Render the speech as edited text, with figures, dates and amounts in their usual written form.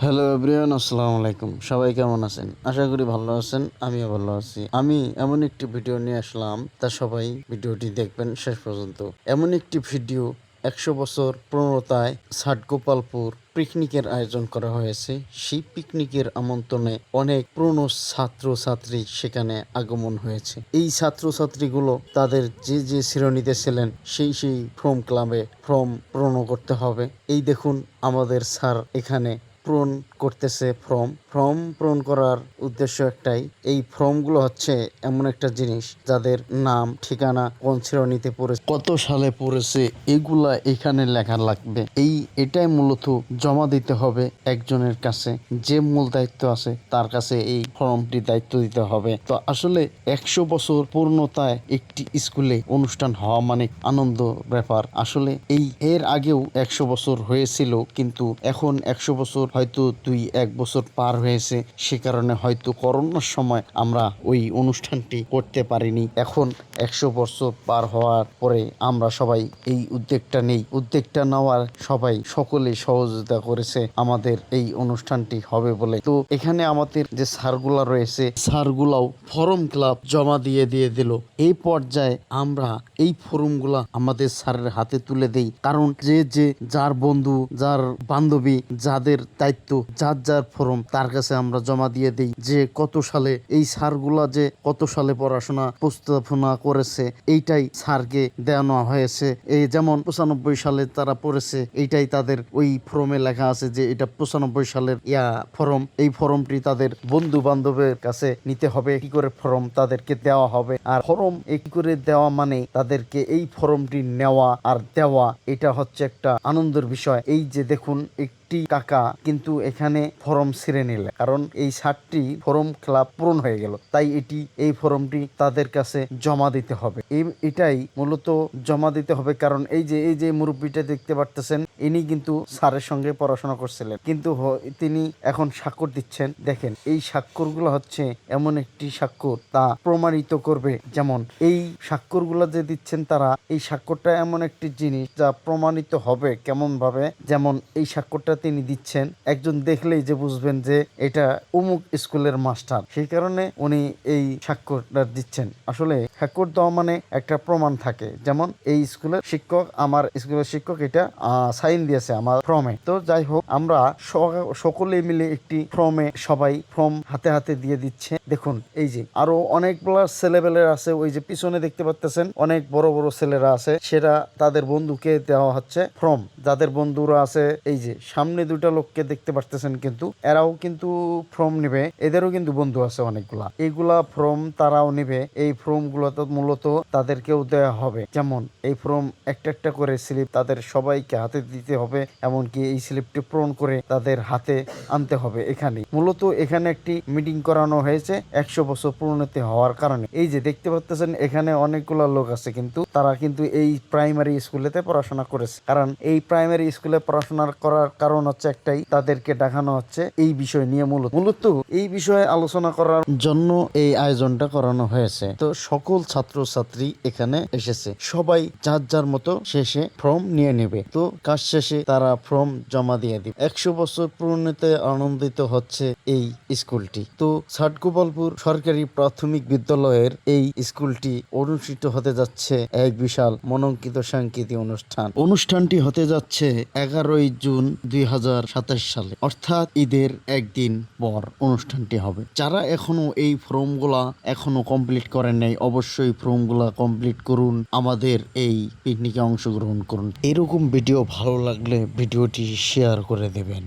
Hello everyone, আসসালামু আলাইকুম। সবাই কেমন আছেন? আশা করি ভালো আছেন। আমিও ভালো আছি। আমি এমন একটি ভিডিও নিয়ে আসলাম, তা সবাই ভিডিওটি দেখবেন শেষ পর্যন্ত। এমন একটি ভিডিও, 100 বছর পূর্ণতায় ষাটগোপালপুর পিকনিকের আয়োজন করা হয়েছে। সেই পিকনিকের আমন্ত্রণে অনেক পুরনো ছাত্রছাত্রী সেখানে আগমন হয়েছে। এই ছাত্রছাত্রীগুলো তাদের যে যে শ্রেণীতে ছিলেন সেই ফ্রম ক্লাবে ফর্ম পূরণ করতে হবে। এই দেখুন, আমাদের স্যার এখানে পূরণ করতেছে ফর্ম পূরণ করার উদ্দেশ্য একটাই। এই ফর্মগুলো হচ্ছে এমন একটা জিনিস যাদের নাম, ঠিকানা, কোন শ্রেণীতে পড়েছে, কত সালে পড়েছে, এগুলা এখানে লেখা লাগবে। এটাই মূলত জমা দিতে হবে একজনের কাছে, যে মূল দায়িত্ব আছে তার কাছে এই ফর্মটি দায়িত্ব দিতে হবে। তো আসলে 100 বছর পূর্ণতায় একটি স্কুলে অনুষ্ঠান হওয়া মানে আনন্দ ব্যাপার। আসলে এর আগেও 100 বছর হয়েছিল, কিন্তু এখন 100 বছর হয়তো 1 বছর পার হয়েছে, সে কারণে হয়তো করোনার সময় আমরা ওই অনুষ্ঠানটি করতে পারিনি। এখন 100 বছর পার হওয়ার পরে আমরা সবাই এই উদ্যোগটা নেওয়ার সকলে সহযোগিতা করেছে আমাদের এই অনুষ্ঠানটি হবে বলে। তো এখানে আমাদের যে স্যারগুলা রয়েছে, স্যারগুলাও ফর্ম ক্লাব জমা দিয়ে দিল। এই পর্যায়ে আমরা এই ফর্মগুলা আমাদের স্যারের হাতে তুলে দেই, কারণ যে যার বন্ধু, যার বান্ধবী, যাদের দায়িত্ব, যার ফর্ম তার কাছে আমরা জমা দিয়ে দেই যে কত সালে এই স্যারগুলা যে কত সালে পড়াশোনা প্রস্তাবনা করেছে, এইটাই স্যারকে দেওয়া হয়েছে। এই যেমন 95 সালে তারা পড়েছে, এইটাই তাদের ওই ফর্মে লেখা আছে যে এটা 95 সালের ফর্ম। এই ফর্মটি তাদের বন্ধু বান্ধবের কাছে নিতে হবে, কি করে ফর্ম তাদেরকে দেওয়া হবে। আর ফর্ম কি করে দেওয়া মানে তাদেরকে এই ফর্মটি নেওয়া আর দেওয়া, এটা হচ্ছে একটা আনন্দের বিষয়। এই যে দেখুন, একটি কাকা কিন্তু এখানে ফর্ম ছিঁড়ে নিলে, কারণ এই 60টি ফর্ম ক্লাব পূরণ হয়ে গেল, তাই এই ফর্মটি তাদের কাছে জমা দিতে হবে। এটাই মূলত জমা দিতে হবে, কারণ এই যে মুরব্বীটা দেখতে পারতেছেন, ইনি কিন্তু স্যারের সঙ্গে পড়াশোনা করছিলেন, কিন্তু তিনি এখন স্বাক্ষর দিচ্ছেন। দেখেন, এই স্বাক্ষরগুলো হচ্ছে এমন একটি স্বাক্ষর তা প্রমাণিত করবে। যেমন এই স্বাক্ষরগুলো যে দিচ্ছেন তারা, এই স্বাক্ষরটা এমন একটি জিনিস যা প্রমাণিত হবে কেমন ভাবে, যেমন এই স্বাক্ষরটা তিনি দিচ্ছেন, একজন দেখলেই যে বুঝবেন যে এটা অমুক স্কুলের মাস্টার, সেই কারণে উনি এই স্বাক্ষরটা দিচ্ছেন। আসলে স্বাক্ষর দেওয়া মানে একটা প্রমাণ থাকে, যেমন এই স্কুলের শিক্ষক, আমার স্কুলের শিক্ষক এটা সাইন দিয়েছে আমার ফর্মে। তো যাই হোক, আমরা সকলে মিলে একটি ফর্মে সবাই ফর্ম হাতে হাতে দিয়ে দিচ্ছে। দেখুন, এই যে আরো অনেকগুলো ছেলেবেলের আছে, ওই যে পিছনে দেখতে পাচ্ছেন অনেক বড় বড় ছেলেরা আছে, সেটা তাদের বন্ধুকে দেওয়া হচ্ছে ফর্ম। যাদের বন্ধুরা আছে, এই যে সামনে দুটা লোককে দেখতে পাচ্ছেন, কিন্তু এরাও কিন্তু ফর্ম নিবে, এদেরও কিন্তু বন্ধু আছে অনেকগুলা। এইগুলা ফর্ম তারাও নিবে। এই ফর্ম গুলো তো মূলত তাদেরকেও দেওয়া হবে। যেমন এই ফর্ম একটা একটা করে স্লিপ তাদের সবাইকে হাতে দিতে হবে, এমনকি এই স্লিপটি পূরণ করে তাদের হাতে আনতে হবে। মূলত এখানে একটি মিটিং করানো হয়েছে 100 বছর পূর্ণতি হওয়ার কারণে। এই যে দেখতে পাচ্ছেন, এখানে অনেকগুলো লোক আছে, কিন্তু তারা কিন্তু এই প্রাইমারি স্কুলেতে পড়াশোনা করেছে। কারণ এই প্রাইমারি স্কুলে পড়াশোনা করার কারণ হচ্ছে একটাই, তাদেরকে দেখানো হচ্ছে এই বিষয় নিয়ে। মূলত এই বিষয়ে আলোচনা করার জন্য এই আয়োজনটা করানো হয়েছে। তো সকল ছাত্রছাত্রী এখানে এসেছে, সবাই যার মতো শেষে ফর্ম নিয়ে নেবে। তো কাজ শেষে তারা ফর্ম জমা দিয়ে দিবে। 100 বছর পূর্ণতে আনন্দিত হচ্ছে এই স্কুলটি। তো ষাটগোপালপুর সরকারি প্রাথমিক বিদ্যালয়ের এই স্কুলটি অনুষ্ঠিত হতে যাচ্ছে এক বিশাল মনঙ্কিত সাংস্কৃতিক অনুষ্ঠানটি হতে যাচ্ছে 11ই জুন 2027 সালে, অর্থাৎ ঈদের একদিন পর অনুষ্ঠানটি হবে। যারা এখনো এই ফর্মগুলা এখনো কমপ্লিট করেন নাই, অবশ্যই ফর্মগুলা কমপ্লিট করুন, আমাদের এই পিকনিকে অংশগ্রহণ করুন। এরকম ভিডিও ভালো লাগলে ভিডিওটি শেয়ার করে দেবেন।